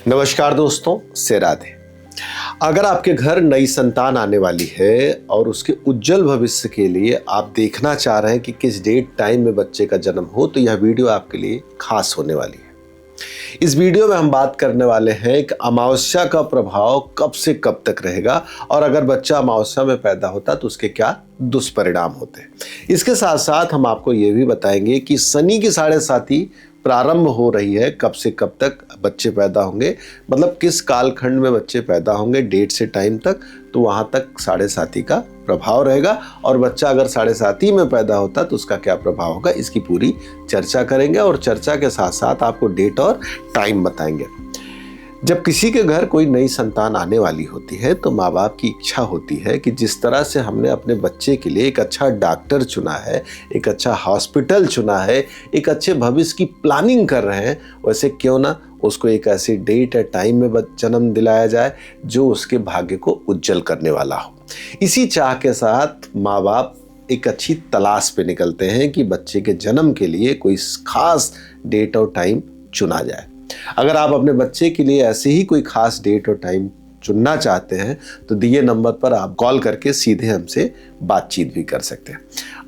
नमस्कार दोस्तों, से राधे। अगर आपके घर नई संतान आने वाली है और उसके उज्जवल भविष्य के लिए आप देखना चाह रहे हैं कि किस डेट टाइम में बच्चे का जन्म हो, तो यह वीडियो आपके लिए खास होने वाली है। इस वीडियो में हम बात करने वाले हैं कि अमावस्या का प्रभाव कब से कब तक रहेगा और अगर बच्चा अमावस्या में पैदा होता तो उसके क्या दुष्परिणाम होते हैं। इसके साथ साथ हम आपको ये भी बताएंगे कि शनि की साढ़े साती प्रारंभ हो रही है, कब से कब तक बच्चे पैदा होंगे, मतलब किस कालखंड में बच्चे पैदा होंगे, डेट से टाइम तक, तो वहाँ तक साढ़े साती का प्रभाव रहेगा। और बच्चा अगर साढ़े साती में पैदा होता तो उसका क्या प्रभाव होगा, इसकी पूरी चर्चा करेंगे और चर्चा के साथ साथ आपको डेट और टाइम बताएंगे। जब किसी के घर कोई नई संतान आने वाली होती है तो माँ बाप की इच्छा होती है कि जिस तरह से हमने अपने बच्चे के लिए एक अच्छा डॉक्टर चुना है, एक अच्छा हॉस्पिटल चुना है, एक अच्छे भविष्य की प्लानिंग कर रहे हैं, वैसे क्यों ना उसको एक ऐसी डेट या टाइम में जन्म दिलाया जाए जो उसके भाग्य को उज्जवल करने वाला हो। इसी चाह के साथ माँ बाप एक अच्छी तलाश पे निकलते हैं कि बच्चे के जन्म के लिए कोई खास डेट और टाइम चुना जाए। अगर आप अपने बच्चे के लिए ऐसे ही कोई खास डेट और टाइम चुनना चाहते हैं तो दिए नंबर पर आप कॉल करके सीधे हमसे बातचीत भी कर सकते हैं।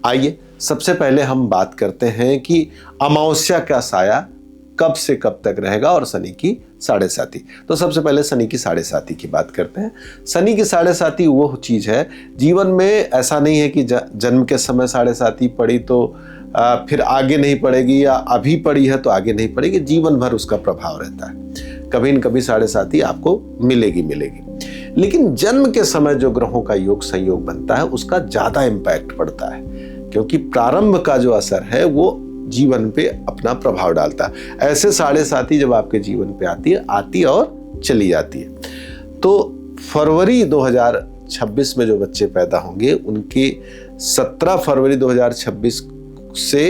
आइए सबसे पहले हम बात करते हैं कि अमावस्या का साया कब से कब तक रहेगा और शनि की साढ़े साती। तो सबसे पहले शनि की साढ़े साती की बात करते हैं। शनि की साढ़े साती वो चीज़ है, जीवन में ऐसा नहीं है कि जन्म के समय साढ़े साती पड़ी तो फिर आगे नहीं पड़ेगी या अभी पड़ी है तो आगे नहीं पड़ेगी, जीवन भर उसका प्रभाव रहता है। कभी न कभी साढ़े साती आपको मिलेगी। लेकिन जन्म के समय जो ग्रहों का योग संयोग बनता है उसका ज़्यादा इम्पैक्ट पड़ता है, क्योंकि प्रारंभ का जो असर है वो जीवन पे अपना प्रभाव डालता है। ऐसे साढ़े साती जब आपके जीवन पे आती और चली जाती है। तो फरवरी 2026 में जो बच्चे पैदा होंगे उनके 17 फरवरी 2026 से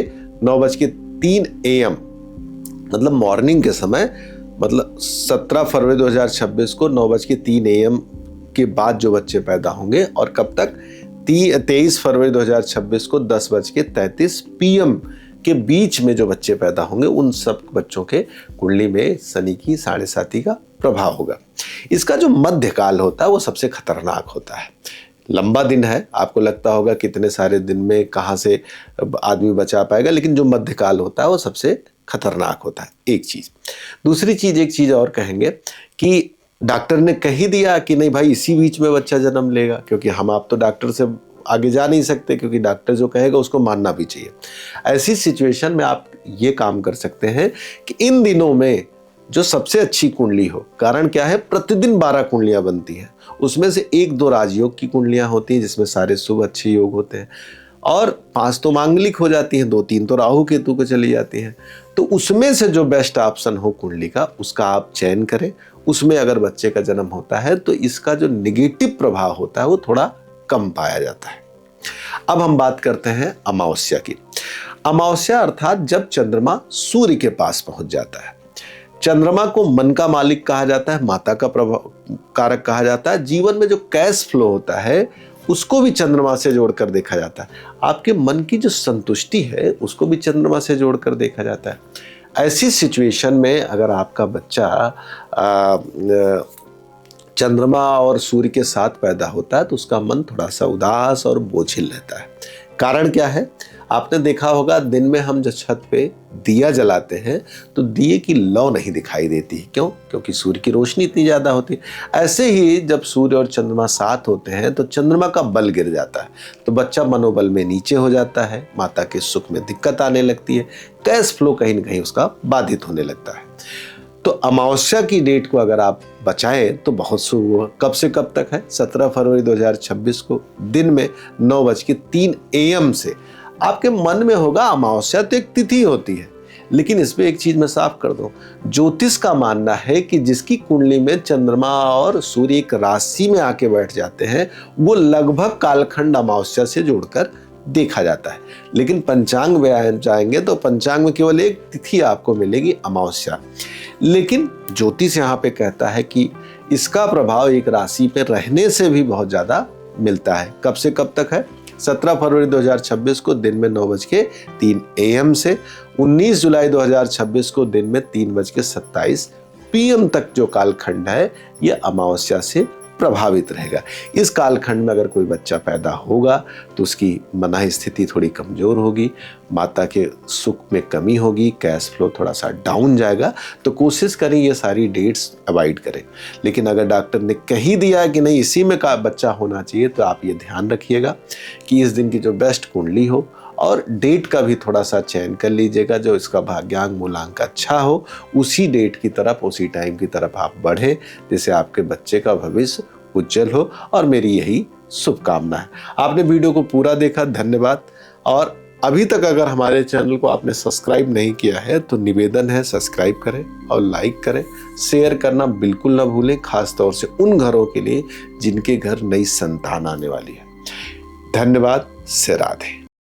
9:03 AM मतलब मॉर्निंग के समय, मतलब 17 फरवरी 2026 को 9:03 AM के बाद जो बच्चे पैदा होंगे और कब तक 23 फरवरी 2026 को 10:33 PM के बीच में जो बच्चे पैदा होंगे उन सब बच्चों के कुंडली में शनि की साढ़े साती का प्रभाव होगा। इसका जो मध्यकाल होता है वो सबसे खतरनाक होता है। लंबा दिन है, आपको लगता होगा कितने सारे दिन में कहाँ से आदमी बचा पाएगा, लेकिन जो मध्यकाल होता है वो सबसे खतरनाक होता है। एक चीज़। दूसरी चीज़, एक चीज़ और कहेंगे कि डॉक्टर ने कह ही दिया कि नहीं भाई इसी बीच में बच्चा जन्म लेगा, क्योंकि हम आप तो डॉक्टर से आगे जा नहीं सकते, क्योंकि डॉक्टर जो कहेगा उसको मानना भी चाहिए। ऐसी सिचुएशन में आप ये काम कर सकते हैं कि इन दिनों में जो सबसे अच्छी कुंडली हो, कारण क्या है, प्रतिदिन 12 कुंडलियां बनती हैं, उसमें से 1-2 राजयोग की कुंडलियां होती हैं जिसमें सारे शुभ अच्छे योग होते हैं और 5 तो मांगलिक हो जाती हैं, 2-3 तो राहु केतु को चली जाती हैं। तो उसमें से जो बेस्ट ऑप्शन हो कुंडली का उसका आप चयन करें। उसमें अगर बच्चे का जन्म होता है तो इसका जो निगेटिव प्रभाव होता है वो थोड़ा कम पाया जाता है। अब हम बात करते हैं अमावस्या की। अमावस्या अर्थात जब चंद्रमा सूर्य के पास पहुंच जाता है। चंद्रमा को मन का मालिक कहा जाता है, माता का प्रभाव कारक कहा जाता है। जीवन में जो कैश फ्लो होता है उसको भी चंद्रमा से जोड़कर देखा जाता है। आपके मन की जो संतुष्टि है उसको भी चंद्रमा से जोड़कर देखा जाता है। ऐसी सिचुएशन में अगर आपका बच्चा चंद्रमा और सूर्य के साथ पैदा होता है तो उसका मन थोड़ा सा उदास और बोझिल रहता है। कारण क्या है, आपने देखा होगा दिन में हम जब छत पे दिया जलाते हैं तो दिए की लौ नहीं दिखाई देती। क्यों? क्योंकि सूर्य की रोशनी इतनी ज़्यादा होती है। ऐसे ही जब सूर्य और चंद्रमा साथ होते हैं तो चंद्रमा का बल गिर जाता है, तो बच्चा मनोबल में नीचे हो जाता है, माता के सुख में दिक्कत आने लगती है, कैश फ्लो कहीं न कहीं उसका बाधित होने लगता है। तो अमावस्या की डेट को अगर आप बचाएं तो बहुत शुभ हुआ। कब से कब तक है? 17 फरवरी 2026 को दिन में 9:03 AM से। आपके मन में होगा अमावस्या तो एक तिथि होती है, लेकिन इसमें एक चीज मैं साफ कर दूं, ज्योतिष का मानना है कि जिसकी कुंडली में चंद्रमा और सूर्य एक राशि में आके बैठ जाते हैं वो लगभग कालखंड अमावस्या से जोड़कर देखा जाता है। लेकिन पंचांग में जाएंगे तो पंचांग में केवल एक तिथि आपको मिलेगी, अमावस्या। लेकिन ज्योतिष यहाँ पे कहता है कि इसका प्रभाव एक राशि पे रहने से भी बहुत ज्यादा मिलता है। कब से कब तक है? 17 फरवरी 2026 को दिन में 9:03 AM से 19 जुलाई 2026 को दिन में 3:27 PM तक जो कालखंड है ये अमावस्या से प्रभावित रहेगा। इस कालखंड में अगर कोई बच्चा पैदा होगा तो उसकी मनाही स्थिति थोड़ी कमजोर होगी, माता के सुख में कमी होगी, कैश फ्लो थोड़ा सा डाउन जाएगा। तो कोशिश करें ये सारी डेट्स अवॉइड करें। लेकिन अगर डॉक्टर ने कह ही दिया कि नहीं इसी में का बच्चा होना चाहिए, तो आप ये ध्यान रखिएगा कि इस दिन की जो बेस्ट कुंडली हो और डेट का भी थोड़ा सा चयन कर लीजिएगा, जो इसका भाग्यांक मूलांक अच्छा हो, उसी डेट की तरफ उसी टाइम की तरफ आप बढ़े, जिससे आपके बच्चे का भविष्य उज्जवल हो। और मेरी यही शुभकामना है। आपने वीडियो को पूरा देखा, धन्यवाद। और अभी तक अगर हमारे चैनल को आपने सब्सक्राइब नहीं किया है तो निवेदन है सब्सक्राइब करें और लाइक करें, शेयर करना बिल्कुल ना भूलें, खास तौर से उन घरों के लिए जिनके घर नई संतान आने वाली है। धन्यवाद। से राधे।